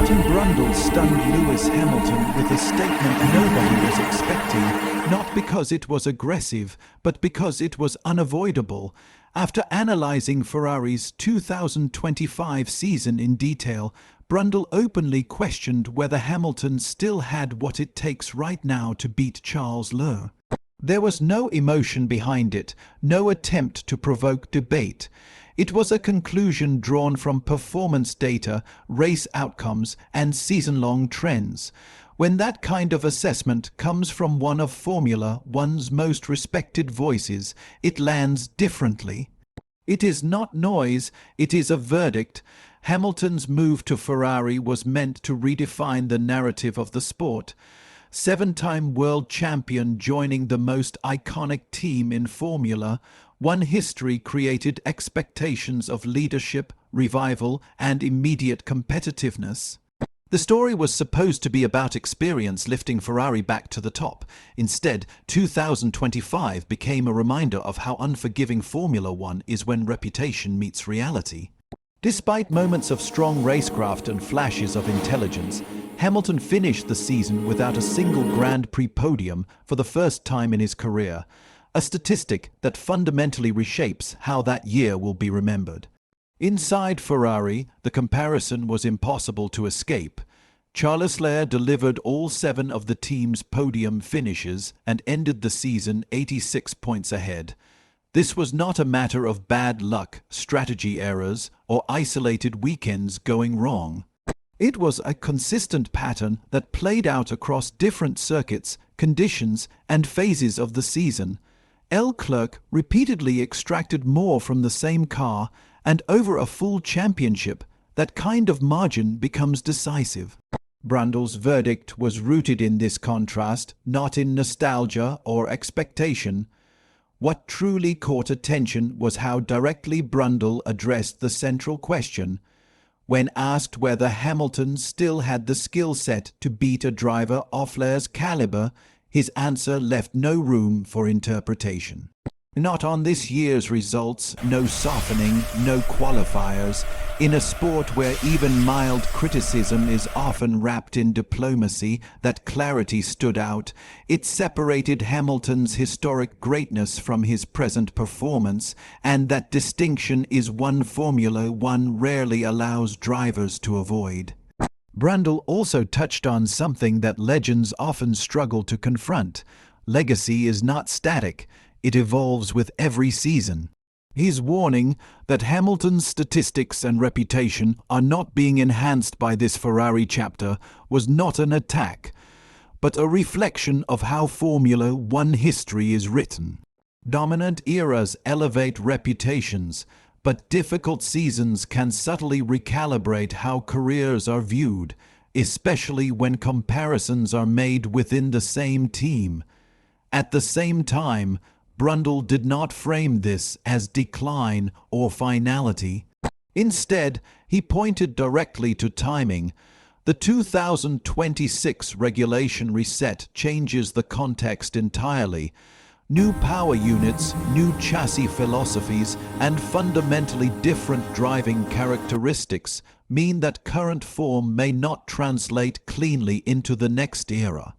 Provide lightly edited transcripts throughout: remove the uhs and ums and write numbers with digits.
Martin Brundle stunned Lewis Hamilton with a statement nobody was expecting, not because it was aggressive, but because it was unavoidable. After analyzing Ferrari's 2025 season in detail, Brundle openly questioned whether Hamilton still had what it takes right now to beat Charles Leclerc. There was no emotion behind it, no attempt to provoke debate. It was a conclusion drawn from performance data, race outcomes, and season-long trends. When that kind of assessment comes from one of Formula One's most respected voices, it lands differently. It is not noise, it is a verdict. Hamilton's move to Ferrari was meant to redefine the narrative of the sport. Seven-time world champion joining the most iconic team in Formula One history created expectations of leadership, revival, and immediate competitiveness. The story was supposed to be about experience lifting Ferrari back to the top. Instead, 2025 became a reminder of how unforgiving Formula One is when reputation meets reality. Despite moments of strong racecraft and flashes of intelligence, Hamilton finished the season without a single Grand Prix podium for the first time in his career, a statistic that fundamentally reshapes how that year will be remembered. Inside Ferrari, the comparison was impossible to escape. Charles Leclerc delivered all 7 of the team's podium finishes and ended the season 86 points ahead. This was not a matter of bad luck, strategy errors, or isolated weekends going wrong. It was a consistent pattern that played out across different circuits, conditions, and phases of the season. Leclerc repeatedly extracted more from the same car, and over a full championship, that kind of margin becomes decisive. Brundle's verdict was rooted in this contrast, not in nostalgia or expectation. What truly caught attention was how directly Brundle addressed the central question. When asked whether Hamilton still had the skill set to beat a driver of Leclerc's caliber, his answer left no room for interpretation. Not on this year's results, no softening, no qualifiers. In a sport where even mild criticism is often wrapped in diplomacy, that clarity stood out. It separated Hamilton's historic greatness from his present performance, and that distinction is one Formula One rarely allows drivers to avoid. Brundle also touched on something that legends often struggle to confront. Legacy is not static. It evolves with every season. His warning that Hamilton's statistics and reputation are not being enhanced by this Ferrari chapter was not an attack, but a reflection of how Formula One history is written. Dominant eras elevate reputations, but difficult seasons can subtly recalibrate how careers are viewed, especially when comparisons are made within the same team. At the same time, Brundle did not frame this as decline or finality. Instead, he pointed directly to timing. The 2026 regulation reset changes the context entirely. New power units, new chassis philosophies, and fundamentally different driving characteristics mean that current form may not translate cleanly into the next era.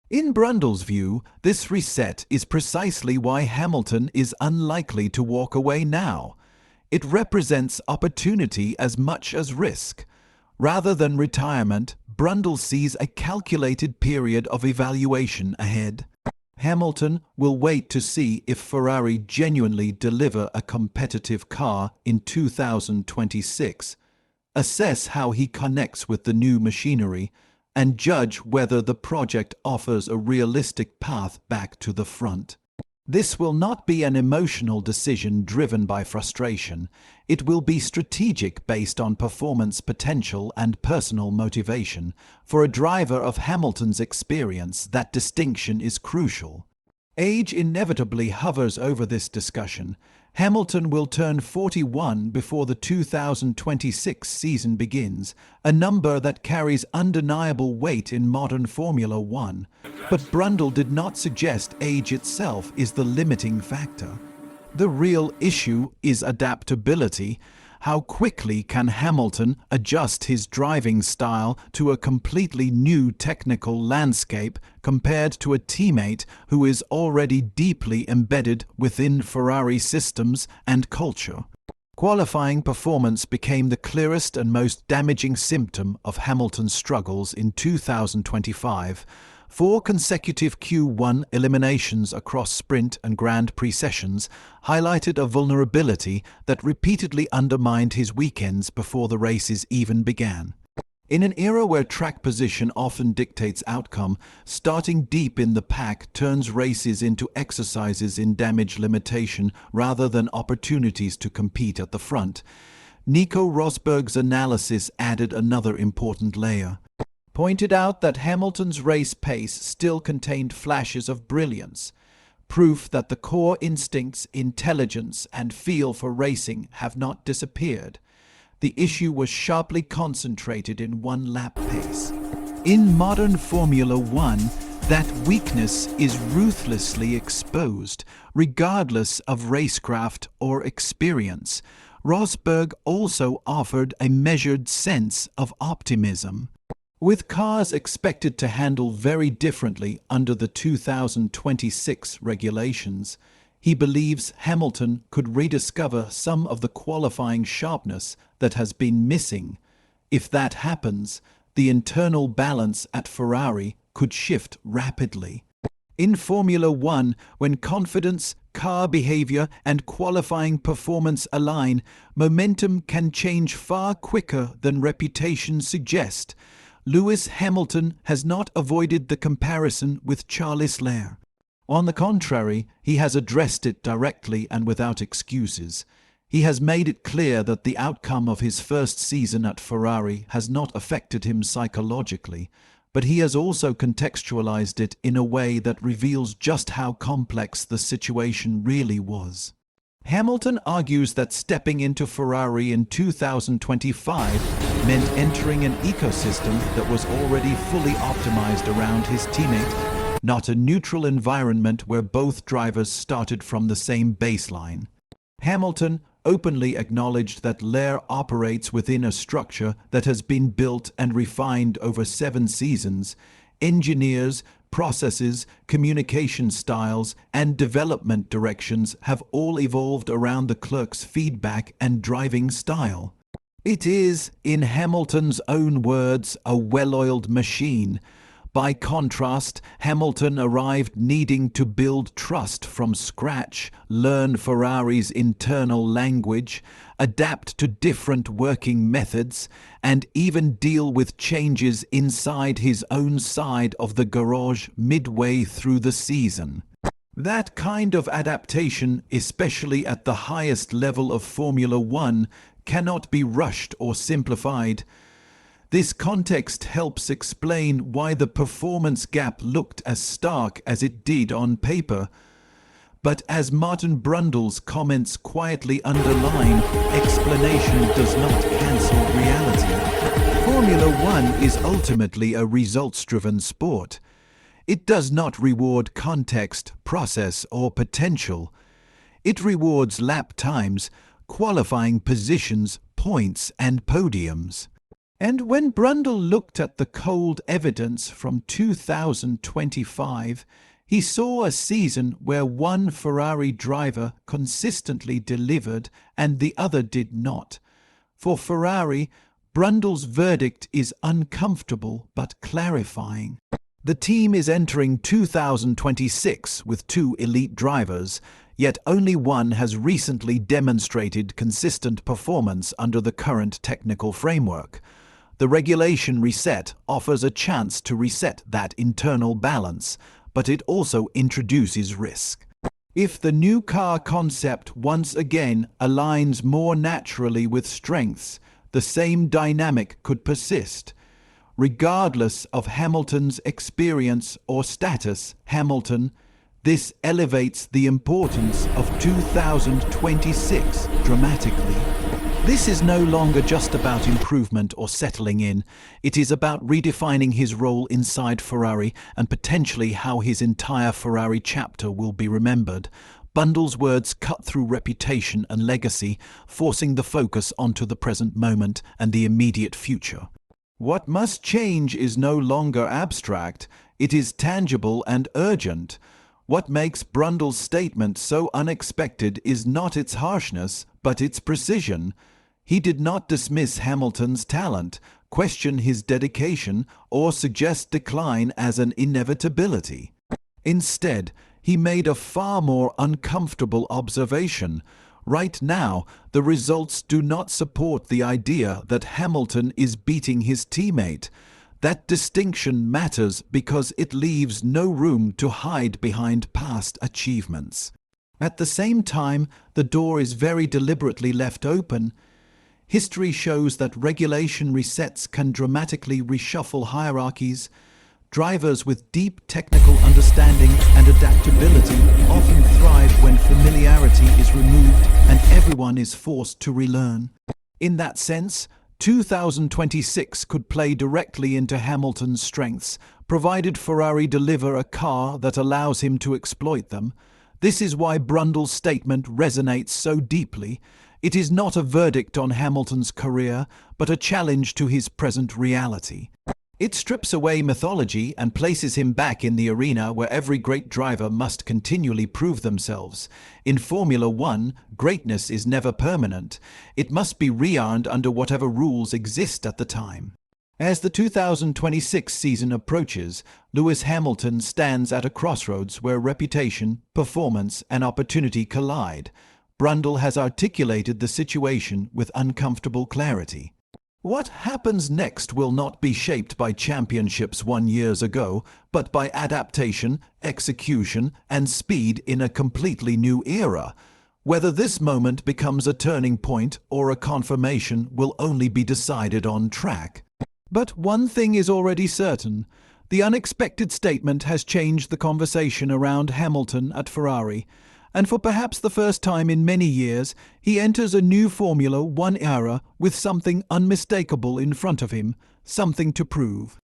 In Brundle's view, this reset is precisely why Hamilton is unlikely to walk away now. It represents opportunity as much as risk. Rather than retirement, Brundle sees a calculated period of evaluation ahead. Hamilton will wait to see if Ferrari genuinely deliver a competitive car in 2026, assess how he connects with the new machinery, and judge whether the project offers a realistic path back to the front. This will not be an emotional decision driven by frustration. It will be strategic based on performance potential and personal motivation. For a driver of Hamilton's experience, that distinction is crucial. Age inevitably hovers over this discussion. Hamilton will turn 41 before the 2026 season begins, a number that carries undeniable weight in modern Formula One. But Brundle did not suggest age itself is the limiting factor. The real issue is adaptability. how quickly can Hamilton adjust his driving style to a completely new technical landscape compared to a teammate who is already deeply embedded within Ferrari systems and culture. Qualifying performance became the clearest and most damaging symptom of Hamilton's struggles in 2025. 4 consecutive Q1 eliminations across sprint and Grand Prix sessions highlighted a vulnerability that repeatedly undermined his weekends before the races even began. In an era where track position often dictates outcome, starting deep in the pack turns races into exercises in damage limitation rather than opportunities to compete at the front. Nico Rosberg's analysis added another important layer. Pointed out that Hamilton's race pace still contained flashes of brilliance, proof that the core instincts, intelligence, and feel for racing have not disappeared. The issue was sharply concentrated in one lap pace. In modern Formula One, that weakness is ruthlessly exposed, regardless of racecraft or experience. Rosberg also offered a measured sense of optimism. With cars expected to handle very differently under the 2026 regulations, he believes Hamilton could rediscover some of the qualifying sharpness that has been missing. If that happens, the internal balance at Ferrari could shift rapidly. In Formula One, when confidence, car behavior, and qualifying performance align, momentum can change far quicker than reputation suggests. Lewis Hamilton has not avoided the comparison with Charles Leclerc. On the contrary, he has addressed it directly and without excuses. He has made it clear that the outcome of his first season at Ferrari has not affected him psychologically, but he has also contextualized it in a way that reveals just how complex the situation really was. Hamilton argues that stepping into Ferrari in 2025 meant entering an ecosystem that was already fully optimized around his teammate, not a neutral environment where both drivers started from the same baseline. Hamilton openly acknowledged that Leclerc operates within a structure that has been built and refined over 7 seasons. Engineers, processes, communication styles, and development directions have all evolved around Leclerc's feedback and driving style. It is, in Hamilton's own words, a well-oiled machine. By contrast, Hamilton arrived needing to build trust from scratch, learn Ferrari's internal language, adapt to different working methods, and even deal with changes inside his own side of the garage midway through the season. That kind of adaptation, especially at the highest level of Formula One, cannot be rushed or simplified. This context helps explain why the performance gap looked as stark as it did on paper. But as Martin Brundle's comments quietly underline, explanation does not cancel reality. Formula One is ultimately a results-driven sport. It does not reward context, process, or potential. It rewards lap times, qualifying positions, points, and podiums. And when Brundle looked at the cold evidence from 2025, he saw a season where one Ferrari driver consistently delivered and the other did not. For Ferrari, Brundle's verdict is uncomfortable but clarifying. The team is entering 2026 with 2 elite drivers, yet only one has recently demonstrated consistent performance under the current technical framework. The regulation reset offers a chance to reset that internal balance, but it also introduces risk. If the new car concept once again aligns more naturally with strengths, the same dynamic could persist. Regardless of Hamilton's experience or status, this elevates the importance of 2026 dramatically. This is no longer just about improvement or settling in. It is about redefining his role inside Ferrari and potentially how his entire Ferrari chapter will be remembered. Bundle's words cut through reputation and legacy, forcing the focus onto the present moment and the immediate future. What must change is no longer abstract, it is tangible and urgent. What makes Brundle's statement so unexpected is not its harshness, but its precision. He did not dismiss Hamilton's talent, question his dedication, or suggest decline as an inevitability. Instead, he made a far more uncomfortable observation. Right now, the results do not support the idea that Hamilton is beating his teammate. That distinction matters because it leaves no room to hide behind past achievements. At the same time, the door is very deliberately left open. History shows that regulation resets can dramatically reshuffle hierarchies. Drivers with deep technical understanding and adaptability often thrive when familiarity is removed and everyone is forced to relearn. In that sense, 2026 could play directly into Hamilton's strengths, provided Ferrari deliver a car that allows him to exploit them. This is why Brundle's statement resonates so deeply. It is not a verdict on Hamilton's career, but a challenge to his present reality. It strips away mythology and places him back in the arena where every great driver must continually prove themselves. In Formula One, greatness is never permanent. It must be re-earned under whatever rules exist at the time. As the 2026 season approaches, Lewis Hamilton stands at a crossroads where reputation, performance, and opportunity collide. Brundle has articulated the situation with uncomfortable clarity. What happens next will not be shaped by championships won years ago, but by adaptation, execution, and speed in a completely new era. Whether this moment becomes a turning point or a confirmation will only be decided on track. But one thing is already certain. The unexpected statement has changed the conversation around Hamilton at Ferrari. And for perhaps the first time in many years, he enters a new Formula One era with something unmistakable in front of him, something to prove.